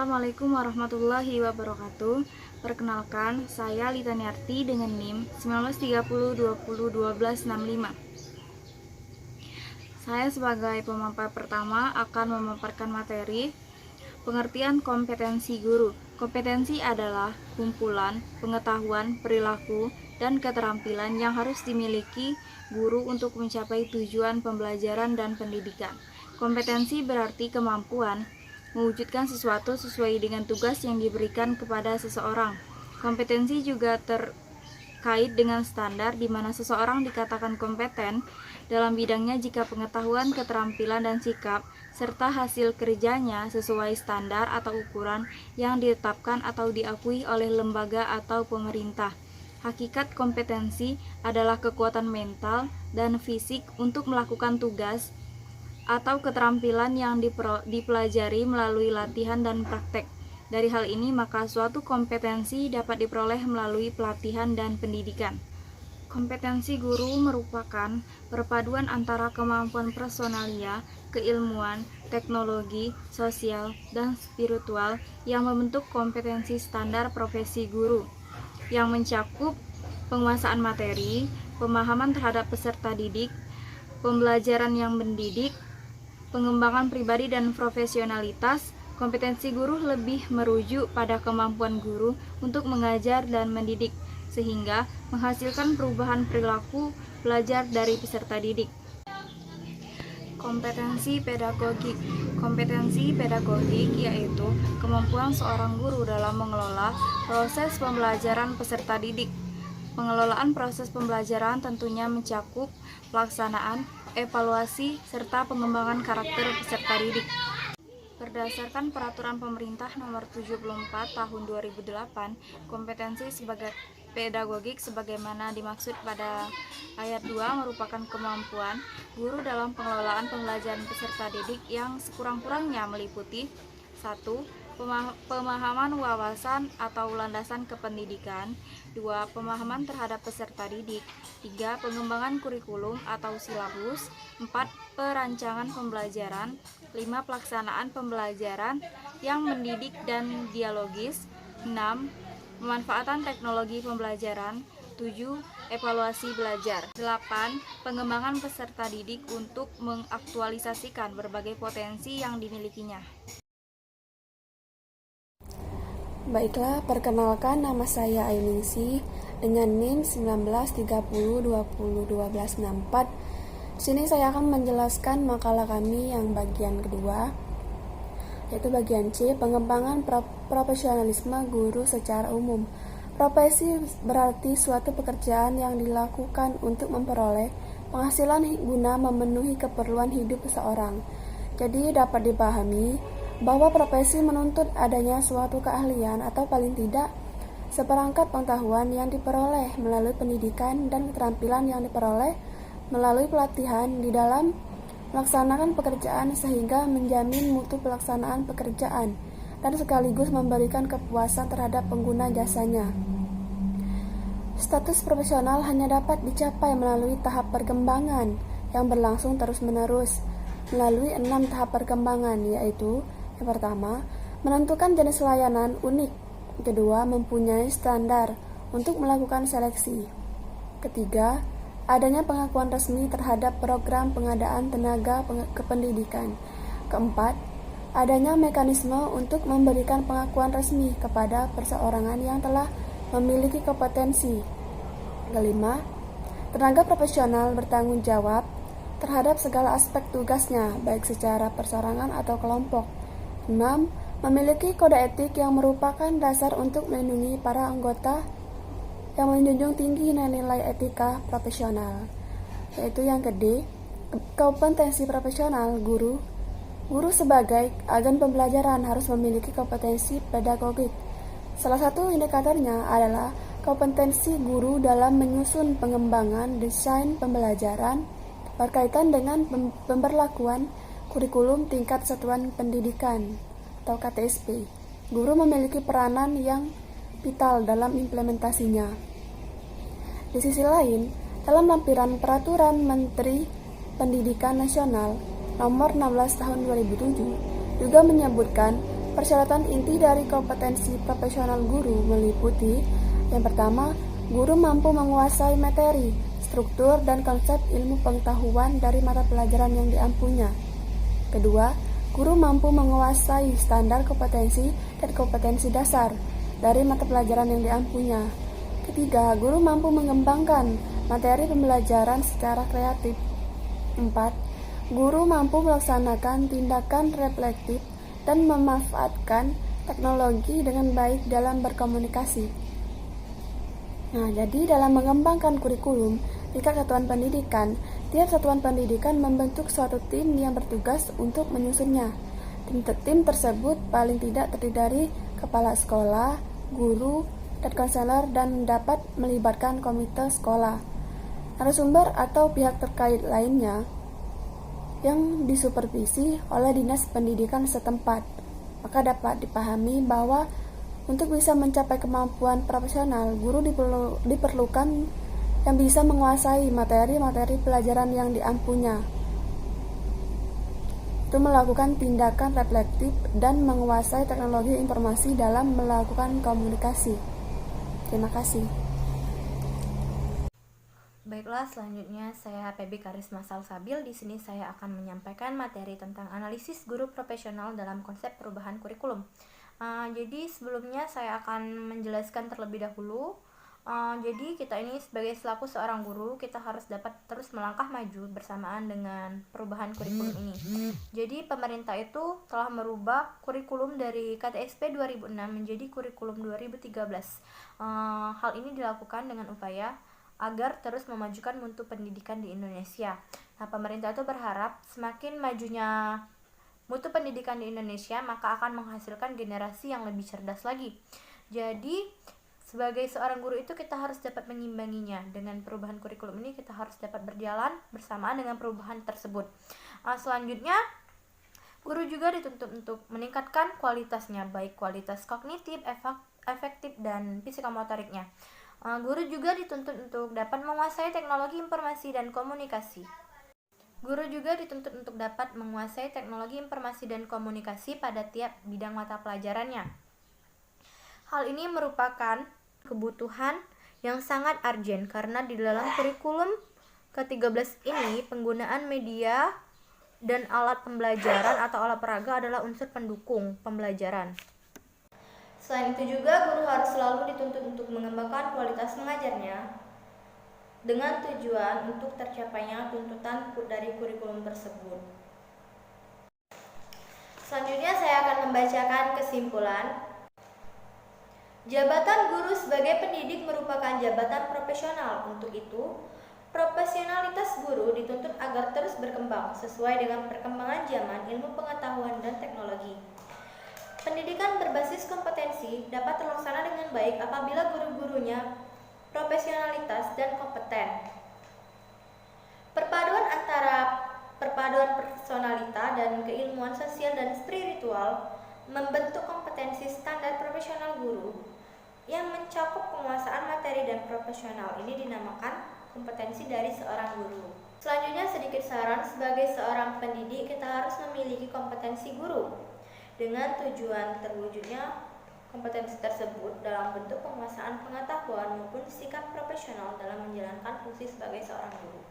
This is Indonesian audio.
Assalamualaikum warahmatullahi wabarakatuh. Perkenalkan, saya Lita Niarti dengan NIM 1930201265. Saya sebagai pemampar pertama akan memaparkan materi pengertian kompetensi guru. Kompetensi adalah kumpulan pengetahuan, perilaku, dan keterampilan yang harus dimiliki guru untuk mencapai tujuan pembelajaran dan pendidikan. Kompetensi berarti kemampuan mewujudkan sesuatu sesuai dengan tugas yang diberikan kepada seseorang. Kompetensi juga terkait dengan standar di mana seseorang dikatakan kompeten dalam bidangnya jika pengetahuan, keterampilan, dan sikap serta hasil kerjanya sesuai standar atau ukuran yang ditetapkan atau diakui oleh lembaga atau pemerintah. Hakikat kompetensi adalah kekuatan mental dan fisik untuk melakukan tugas atau keterampilan yang dipelajari melalui latihan dan praktek. Dari hal ini, maka suatu kompetensi dapat diperoleh melalui pelatihan dan pendidikan. Kompetensi guru merupakan perpaduan antara kemampuan personalia, keilmuan, teknologi, sosial, dan spiritual yang membentuk kompetensi standar profesi guru, yang mencakup penguasaan materi, pemahaman terhadap peserta didik, pembelajaran yang mendidik, pengembangan pribadi dan profesionalitas. Kompetensi guru lebih merujuk pada kemampuan guru untuk mengajar dan mendidik, sehingga menghasilkan perubahan perilaku belajar dari peserta didik. Kompetensi pedagogik. Kompetensi pedagogik yaitu kemampuan seorang guru dalam mengelola proses pembelajaran peserta didik. Pengelolaan proses pembelajaran tentunya mencakup pelaksanaan, evaluasi, serta pengembangan karakter peserta didik. Berdasarkan Peraturan Pemerintah Nomor 74 Tahun 2008, kompetensi sebagai pedagogik sebagaimana dimaksud pada ayat 2 merupakan kemampuan guru dalam pengelolaan pembelajaran peserta didik yang sekurang-kurangnya meliputi 1. Pemahaman wawasan atau landasan kependidikan. 2. Pemahaman terhadap peserta didik. 3. Pengembangan kurikulum atau silabus. 4. Perancangan pembelajaran. 5. Pelaksanaan pembelajaran yang mendidik dan dialogis. 6. Pemanfaatan teknologi pembelajaran. 7. Evaluasi belajar. 8. Pengembangan peserta didik untuk mengaktualisasikan berbagai potensi yang dimilikinya. Baiklah, perkenalkan, nama saya Ainingsih dengan NIM 1930201264. Di sini saya akan menjelaskan makalah kami yang bagian kedua, yaitu bagian C, pengembangan profesionalisme guru secara umum. Profesi berarti suatu pekerjaan yang dilakukan untuk memperoleh penghasilan guna memenuhi keperluan hidup seseorang. Jadi dapat dipahami bahwa profesi menuntut adanya suatu keahlian atau paling tidak seperangkat pengetahuan yang diperoleh melalui pendidikan dan keterampilan yang diperoleh melalui pelatihan di dalam melaksanakan pekerjaan sehingga menjamin mutu pelaksanaan pekerjaan dan sekaligus memberikan kepuasan terhadap pengguna jasanya. Status profesional hanya dapat dicapai melalui tahap perkembangan yang berlangsung terus-menerus melalui 6 tahap perkembangan, yaitu yang pertama, menentukan jenis layanan unik. Kedua, mempunyai standar untuk melakukan seleksi. Ketiga, adanya pengakuan resmi terhadap program pengadaan tenaga kependidikan. Keempat, adanya mekanisme untuk memberikan pengakuan resmi kepada perseorangan yang telah memiliki kompetensi. Kelima, tenaga profesional bertanggung jawab terhadap segala aspek tugasnya, baik secara perseorangan atau kelompok. 6. Memiliki kode etik yang merupakan dasar untuk melindungi para anggota yang menjunjung tinggi nilai etika profesional. Yaitu yang kedua, kompetensi profesional guru. Guru sebagai agen pembelajaran harus memiliki kompetensi pedagogik. Salah satu indikatornya adalah kompetensi guru dalam menyusun pengembangan desain pembelajaran berkaitan dengan pemberlakuan kurikulum tingkat satuan pendidikan atau KTSP. Guru memiliki peranan yang vital dalam implementasinya. Di sisi lain, dalam lampiran Peraturan Menteri Pendidikan Nasional Nomor 16 Tahun 2007 juga menyebutkan Persyaratan inti dari kompetensi profesional guru meliputi yang pertama, guru mampu menguasai materi, struktur, dan konsep ilmu pengetahuan dari mata pelajaran yang diampunya. Kedua, guru mampu menguasai standar kompetensi dan kompetensi dasar dari mata pelajaran yang diampunya. Ketiga, guru mampu mengembangkan materi pembelajaran secara kreatif. 4. Guru mampu melaksanakan tindakan reflektif dan memanfaatkan teknologi dengan baik dalam berkomunikasi. Nah, jadi dalam mengembangkan kurikulum, tiap satuan pendidikan membentuk suatu tim yang bertugas untuk menyusunnya. Tim tersebut paling tidak terdiri dari kepala sekolah, guru, dan konselor dan dapat melibatkan komite sekolah, narasumber atau pihak terkait lainnya yang disupervisi oleh dinas pendidikan setempat. Maka dapat dipahami bahwa untuk bisa mencapai kemampuan profesional, guru diperlukan yang bisa menguasai materi-materi pelajaran yang diampunya. Itu melakukan tindakan reflektif dan menguasai teknologi informasi dalam melakukan komunikasi. Terima kasih. Baiklah, selanjutnya saya Febi Karisma Salsabil. Di sini saya akan menyampaikan materi tentang analisis guru profesional dalam konsep perubahan kurikulum. Jadi sebelumnya saya akan menjelaskan terlebih dahulu. Jadi kita ini sebagai selaku seorang guru, kita harus dapat terus melangkah maju bersamaan dengan perubahan kurikulum ini. Jadi pemerintah itu telah merubah kurikulum dari KTSP 2006 menjadi kurikulum 2013. Hal ini dilakukan dengan upaya agar terus memajukan mutu pendidikan di Indonesia. Nah, pemerintah itu berharap semakin majunya mutu pendidikan di Indonesia, maka akan menghasilkan generasi yang lebih cerdas lagi. Jadi, sebagai seorang guru itu kita harus dapat mengimbanginya. Dengan perubahan kurikulum ini kita harus dapat berjalan bersamaan dengan perubahan tersebut. Selanjutnya, guru juga dituntut untuk meningkatkan kualitasnya, baik kualitas kognitif, efektif, dan psikomotoriknya. Guru juga dituntut untuk dapat menguasai teknologi informasi dan komunikasi. Guru juga dituntut untuk dapat menguasai teknologi informasi dan komunikasi pada tiap bidang mata pelajarannya. Hal ini merupakan kebutuhan yang sangat urgent karena di dalam kurikulum ke-13 ini penggunaan media dan alat pembelajaran atau alat peraga adalah unsur pendukung pembelajaran. Selain itu juga guru harus selalu dituntut untuk mengembangkan kualitas mengajarnya dengan tujuan untuk tercapainya tuntutan dari kurikulum tersebut. Selanjutnya saya akan membacakan kesimpulan. Jabatan guru sebagai pendidik merupakan jabatan profesional. Untuk itu, profesionalitas guru dituntut agar terus berkembang sesuai dengan perkembangan zaman, ilmu pengetahuan, dan teknologi. Pendidikan berbasis kompetensi dapat terlaksana dengan baik apabila guru-gurunya profesionalitas dan kompeten. Perpaduan antara personalita dan keilmuan sosial dan spiritual membentuk kompetensi standar profesional guru yang mencakup penguasaan materi dan profesional. Ini dinamakan kompetensi dari seorang guru. Selanjutnya sedikit saran, sebagai seorang pendidik kita harus memiliki kompetensi guru dengan tujuan terwujudnya kompetensi tersebut dalam bentuk penguasaan pengetahuan maupun sikap profesional dalam menjalankan fungsi sebagai seorang guru.